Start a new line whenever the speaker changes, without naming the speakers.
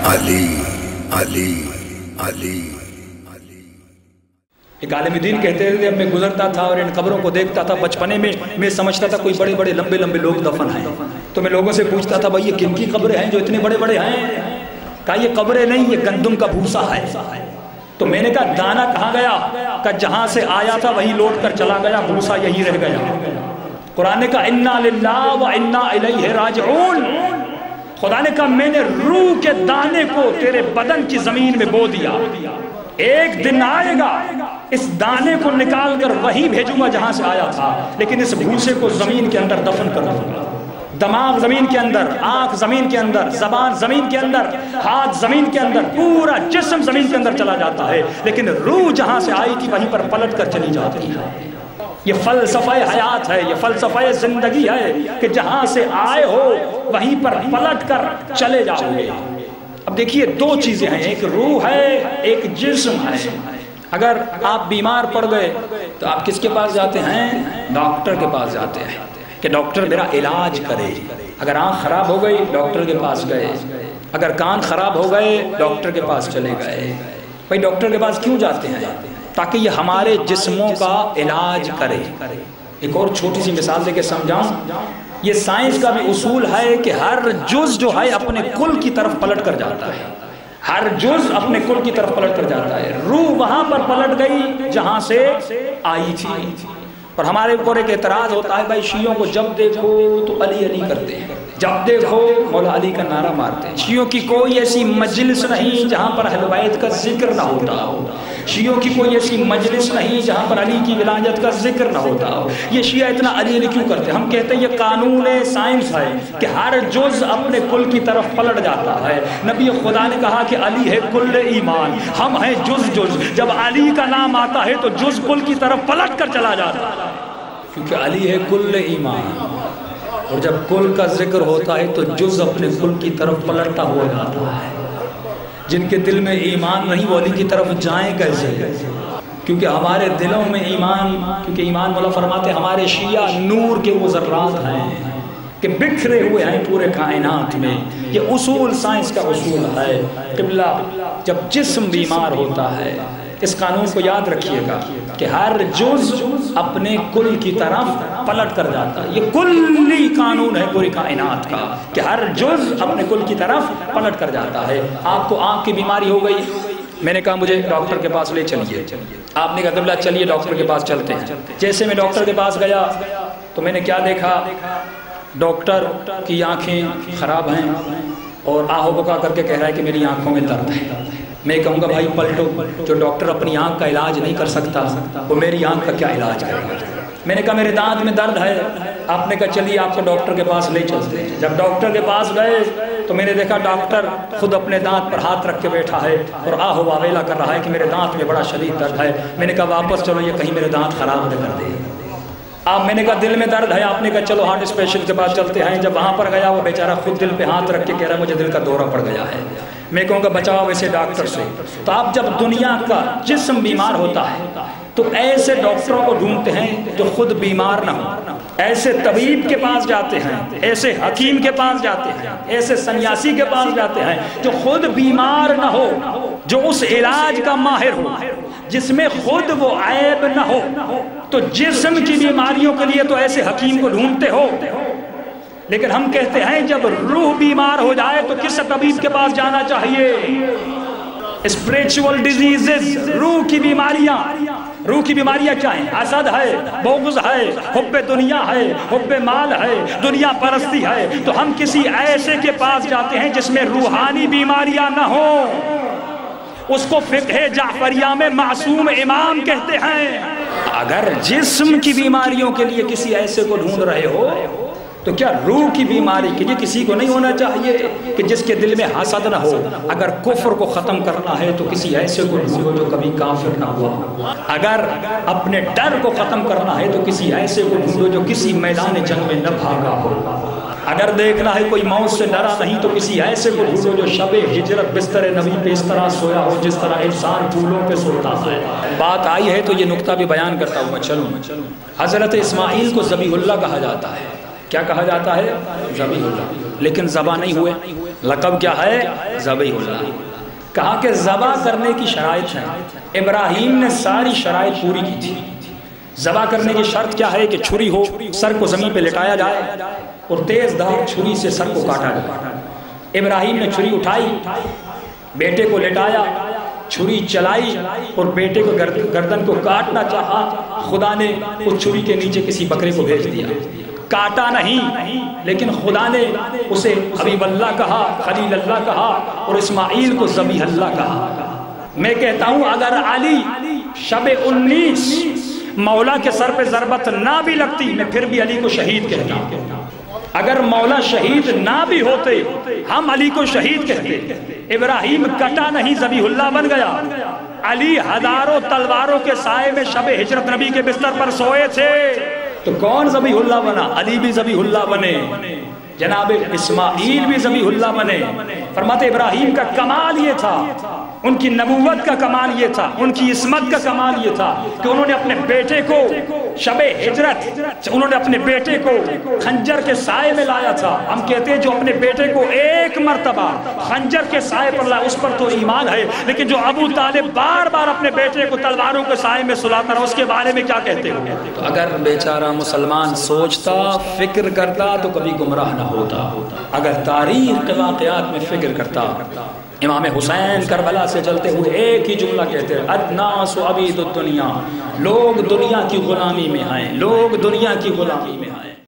علی علی علی۔
ایک عالم دین کہتے تھے میں گزرتا تھا اور ان قبروں کو دیکھتا تھا بچپنے میں سمجھتا تھا کوئی بڑے بڑے لمبے لمبے لوگ دفن ہیں، تو میں لوگوں سے پوچھتا تھا بھائی یہ کن کی قبریں ہیں جو اتنے بڑے بڑے ہیں؟ کہا یہ قبریں نہیں، یہ گندم کا بھوسا ہے۔ تو میں نے کہا دانا کہاں گیا؟ کہ جہاں سے آیا تھا وہی لوٹ کر چلا گیا، بھوسا یہی رہ گیا۔ قرآن نے کہا انا للہ و انا الیہ راجعون، خدا نے کہا میں نے روح کے دانے کو تیرے بدن کی زمین میں بو دیا، ایک دن آئے گا اس دانے کو نکال کر وہی بھیجوں گا جہاں سے آیا تھا، لیکن اس بھوسے کو زمین کے اندر دفن کر دوں گا۔ دماغ زمین کے اندر، آنکھ زمین کے اندر، زبان زمین کے اندر، ہاتھ زمین کے اندر، پورا جسم زمین کے اندر چلا جاتا ہے، لیکن روح جہاں سے آئی تھی وہیں پر پلٹ کر چلی جاتی ہے۔ یہ فلسفہ حیات ہے، یہ فلسفہ زندگی ہے کہ جہاں سے آئے ہو وہیں پر پلٹ کر چلے جاؤ گے۔ اب دیکھیے دو چیزیں ہیں، ایک روح ہے ایک جسم ہے۔ اگر آپ بیمار پڑ گئے تو آپ کس کے پاس جاتے ہیں؟ ڈاکٹر کے پاس جاتے ہیں کہ ڈاکٹر میرا علاج کرے۔ اگر آنکھ خراب ہو گئی ڈاکٹر کے پاس گئے، اگر کان خراب ہو گئے ڈاکٹر کے پاس چلے گئے۔ بھائی ڈاکٹر کے پاس کیوں جاتے ہیں؟ تاکہ یہ ہمارے جسموں کا علاج کرے۔ ایک اور چھوٹی سی مثال دے کے سمجھاؤں، یہ سائنس کا بھی اصول ہے کہ ہر جز جو ہے اپنے کل کی طرف پلٹ کر جاتا ہے، ہر جز اپنے کل کی طرف پلٹ کر جاتا ہے۔ روح وہاں پر پلٹ گئی جہاں سے آئی تھی۔ اور ہمارے اوپر ایک اعتراض ہوتا ہے بھائی شیعوں کو جب دیکھو تو علی علی کرتے ہیں، جب دیکھو مولا علی کا نعرہ مارتے ہیں۔ شیعوں کی کوئی ایسی مجلس نہیں جہاں پر اہل بیت کا ذکر نہ ہوتا ہو، شیعوں کی کوئی ایسی مجلس نہیں جہاں پر علی کی ولایت کا ذکر نہ ہوتا ہو۔ یہ شیعہ اتنا علی علی کیوں کرتے ہیں؟ ہم کہتے ہیں یہ قانون سائنس ہے کہ ہر جز اپنے کل کی طرف پلٹ جاتا ہے۔ نبی خدا نے کہا کہ علی ہے کل ایمان، ہم ہیں جز جز۔ جب علی کا نام آتا ہے تو جز کل کی طرف پلٹ کر چلا جاتا ہے، کیونکہ علی ہے کل ایمان۔ اور جب کل کا ذکر ہوتا ہے تو جز اپنے کل کی طرف پلٹتا ہوا جاتا ہے۔ جن کے دل میں ایمان نہیں وہ علی کی طرف جائیں کیسے؟ کیونکہ ہمارے دلوں میں ایمان، کیونکہ ایمان مولا فرماتے ہیں ہمارے شیعہ نور کے وہ ذرات ہیں کہ بکھرے ہوئے ہیں پورے کائنات میں۔ یہ اصول سائنس کا اصول ہے۔ قبلہ جب جسم بیمار ہوتا ہے اس قانون کو یاد رکھیے گا کہ ہر جز اپنے کل کی طرف پلٹ کر جاتا ہے۔ یہ کلی قانون ہے پوری کائنات کا کہ ہر جز اپنے کل کی طرف پلٹ کر جاتا ہے۔ آپ کو آنکھ کی بیماری ہو گئی، میں نے کہا مجھے ڈاکٹر کے پاس لے چلیے، آپ نے کہا قبلہ چلیے ڈاکٹر کے پاس چلتے ہیں۔ جیسے میں ڈاکٹر کے پاس گیا تو میں نے کیا دیکھا؟ ڈاکٹر کی آنکھیں خراب ہیں اور آہو بکا کر کے کہہ رہا ہے کہ میری آنکھوں میں درد ہے۔ میں کہوں گا بھائی پلٹو، جو ڈاکٹر اپنی آنکھ کا علاج نہیں کر سکتا وہ میری آنکھ کا کیا علاج کرے گا؟ میں نے کہا میرے دانت میں درد ہے، آپ نے کہا چلیے آپ کو ڈاکٹر کے پاس لے چلتے ہیں۔ جب ڈاکٹر کے پاس گئے تو میں نے دیکھا ڈاکٹر خود اپنے دانت پر ہاتھ رکھ کے بیٹھا ہے اور آہو واویلا کر رہا ہے کہ میرے دانت میں بڑا شدید درد ہے۔ میں نے کہا واپس چلو یہ کہیں میرے دانت خراب نہ کر دے۔ میں نے کہا دل میں درد ہے، آپ نے کہا چلو ہارٹ اسپیشل کے پاس چلتے ہیں۔ جب وہاں پر گیا وہ بیچارہ خود دل پہ ہاتھ رکھ کے کہہ رہا ہے مجھے دل کا دورہ پڑ گیا ہے۔ میں کہوں گا بچاؤ اسے ڈاکٹر سے۔ تو آپ جب دنیا کا جسم بیمار ہوتا ہے تو ایسے ڈاکٹروں کو ڈھونڈتے ہیں جو خود بیمار نہ ہو، ایسے طبیب کے پاس جاتے ہیں، ایسے حکیم کے پاس جاتے ہیں، ایسے سنیاسی کے پاس جاتے ہیں جو خود بیمار نہ ہو، جو اس علاج کا ماہر ہو، جس میں خود وہ عیب نہ ہو۔ تو جسم کی بیماریوں کے لیے تو ایسے حکیم کو ڈھونڈتے ہو، لیکن ہم کہتے ہیں جب روح بیمار ہو جائے تو کس طبیب کے پاس جانا چاہیے؟ اسپریچول ڈیزیزز، روح کی بیماریاں۔ روح کی بیماریاں کیا ہیں؟ حسد ہے، بغض ہے، حب دنیا ہے، حب مال ہے، دنیا پرستی ہے۔ تو ہم کسی ایسے کے پاس جاتے ہیں جس میں روحانی بیماریاں نہ ہوں۔ اس کو فقہ جعفریہ میں معصوم امام کہتے ہیں۔ اگر جسم کی بیماریوں کے لیے کسی ایسے کو ڈھونڈ رہے ہو تو کیا روح کی بیماری کے لیے کسی کو نہیں ہونا چاہیے کہ جس کے دل میں حسد نہ ہو؟ اگر کفر کو ختم کرنا ہے تو کسی ایسے کو ڈھونڈو جو کبھی کافر نہ ہوا۔ اگر اپنے ڈر کو ختم کرنا ہے تو کسی ایسے کو ڈھونڈو جو کسی میدان جنگ میں نہ بھاگا ہو۔ اگر دیکھنا ہے کوئی موت سے ڈرا نہیں تو کسی ایسے کو ڈھونڈو جو شب ہجرت بستر نبی پہ اس طرح سویا ہو جس طرح انسان پھولوں پہ سوتا ہے۔ بات آئی ہے تو یہ نقطہ بھی بیان کرتا ہوں میں چلوں۔ حضرت اسماعیل کو ذبیح اللہ کہا جاتا ہے۔ کیا کہا جاتا ہے؟ ذبیح اللہ، لیکن ذبح نہیں ہوئے، لقب کیا ہے؟ ذبیح اللہ۔ کہا کہ ذبح کرنے کی شرائط ہیں، ابراہیم نے ساری شرائط پوری کی تھی۔ ذبح کرنے کی شرط کیا ہے؟ کہ چھری ہو، سر کو زمین پہ لٹایا جائے اور تیز دھار چھری سے سر کو کاٹا جائے۔ ابراہیم نے چھری اٹھائی، بیٹے کو لٹایا، چھری چلائی اور بیٹے کو گردن کو کاٹنا چاہا، خدا نے اس چھری کے نیچے کسی بکرے کو بھیج دیا، کاٹا نہیں، لیکن خدا نے اسے حبیب اللہ کہا، خلیل اللہ کہا اور اسماعیل کو ذبیح اللہ کہا۔ میں کہتا ہوں اگر علی شب 19 مولا کے سر پہ ضربت نہ بھی لگتی، میں پھر بھی علی کو شہید کہتا ہوں۔ اگر مولا شہید نہ بھی ہوتے، ہم علی کو شہید کہتے۔ ابراہیم کٹا نہیں، ذبیح اللہ بن گیا۔ علی ہزاروں تلواروں کے سائے میں شب ہجرت نبی کے بستر پر سوئے تھے، تو کون ذبیح اللہ بنا؟ علی بھی ذبیح اللہ بنے، جناب اسماعیل بھی ذبیح اللہ بنے۔ فرماتے ابراہیم کا کمال یہ تھا، ان کی نبوت کا کمال یہ تھا، ان کی عصمت کا کمال یہ تھا کہ انہوں نے اپنے بیٹے کو شب ہجرت، انہوں نے اپنے بیٹے کو خنجر کے سائے میں لایا تھا۔ ہم کہتے ہیں جو اپنے بیٹے کو ایک مرتبہ خنجر کے سائے پر لایا اس پر تو ایمان ہے، لیکن جو ابو طالب بار بار اپنے بیٹے کو تلواروں کے سائے میں سلاتا رہا، اس کے بارے میں کیا کہتے ہو؟ تو اگر بیچارہ مسلمان سوچتا، فکر کرتا تو کبھی گمراہ نہ ہوتا۔ اگر تاریخ کے واقعات میں فکر کرتا، امام حسین کربلا سے چلتے ہوئے ایک ہی جملہ کہتے ہیں، الناس عبید الدنیا، لوگ دنیا کی غلامی میں ہیں، لوگ دنیا کی غلامی میں ہیں۔